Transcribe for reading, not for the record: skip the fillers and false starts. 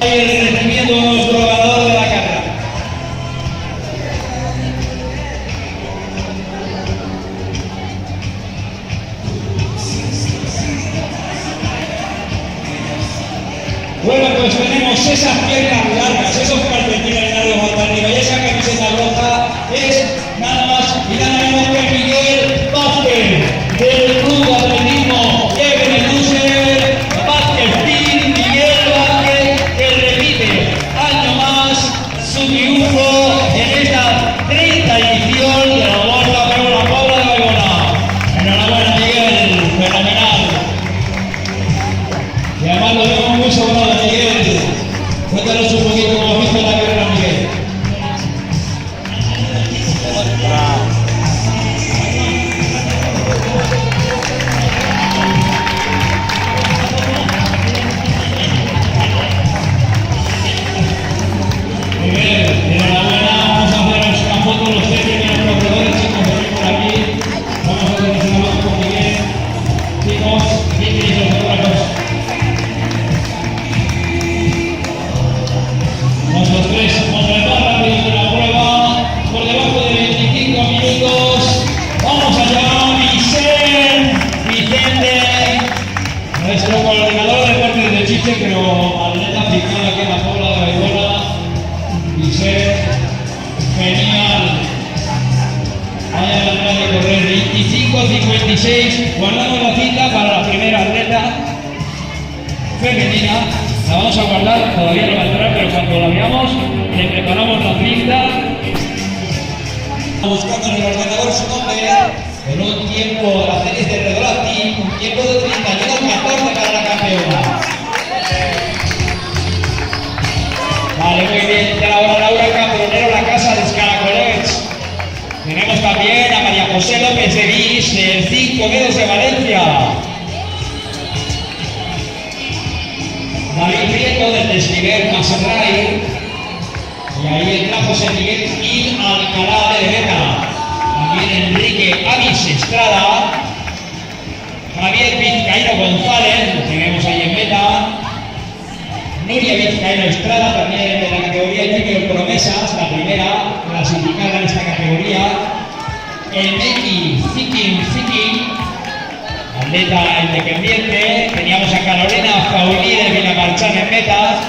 El recibimiento de nuestro ganador de la carrera. Bueno, pues tenemos esas piernas largas, esos calcetines largos hasta arriba y esa camiseta roja es nada más y nada menos que Miguel Vázquez del Club de Atletismo Ebenezer Vázquez Team. Miguel Vázquez que repite año más su triunfo en esta 30 edición de la Vuelta por la Pobla de Bayona. Enhorabuena, Miguel, fenomenal. Y además lo vemos muy sobrado, Miguel. Cuéntanos un poquito cómo has visto la carrera, Miguel. Miguel, enhorabuena. Vamos a hacer una foto los tres primeros corredores, chicos, venid por aquí. Vamos a hacer una foto con Miguel. Chicos, ¿quién quiere hacer otra cosa? Los tres somos el más rápido de la prueba, por debajo de 25 minutos. Vamos allá, Vicente, nuestro coordinador de deportes de Chiche, pero atleta aficionado aquí en la Pobla de Bayona. Vicente, genial. Vaya la manera de correr, 25-56, guardamos la cita para la primera atleta femenina. La vamos a guardar, todavía no va a entrar, pero cuando la veamos, le preparamos la cinta. Buscando en el ordenador su nombre, en un tiempo, la serie de Redolati, un tiempo de 31-14 para la campeona. Vale, muy bien, ya ahora Laura Cambronero, la casa de Escaracolets. Tenemos también a María José López de Vis, del 5 Dedos de Valencia. David Prieto del Desnivel Maserray, y ahí entra José Miguel Gil Alcalá de Meta, también Enrique Avis Estrada, Javier Vizcaíno González, lo tenemos ahí en Meta, Nuria Vizcaíno Estrada, también de la categoría Junior Promesas, la primera clasificada en esta categoría, el Meki Zikin, atleta independiente. Teníamos a Carolina Faulí de Villamarchán en Meta,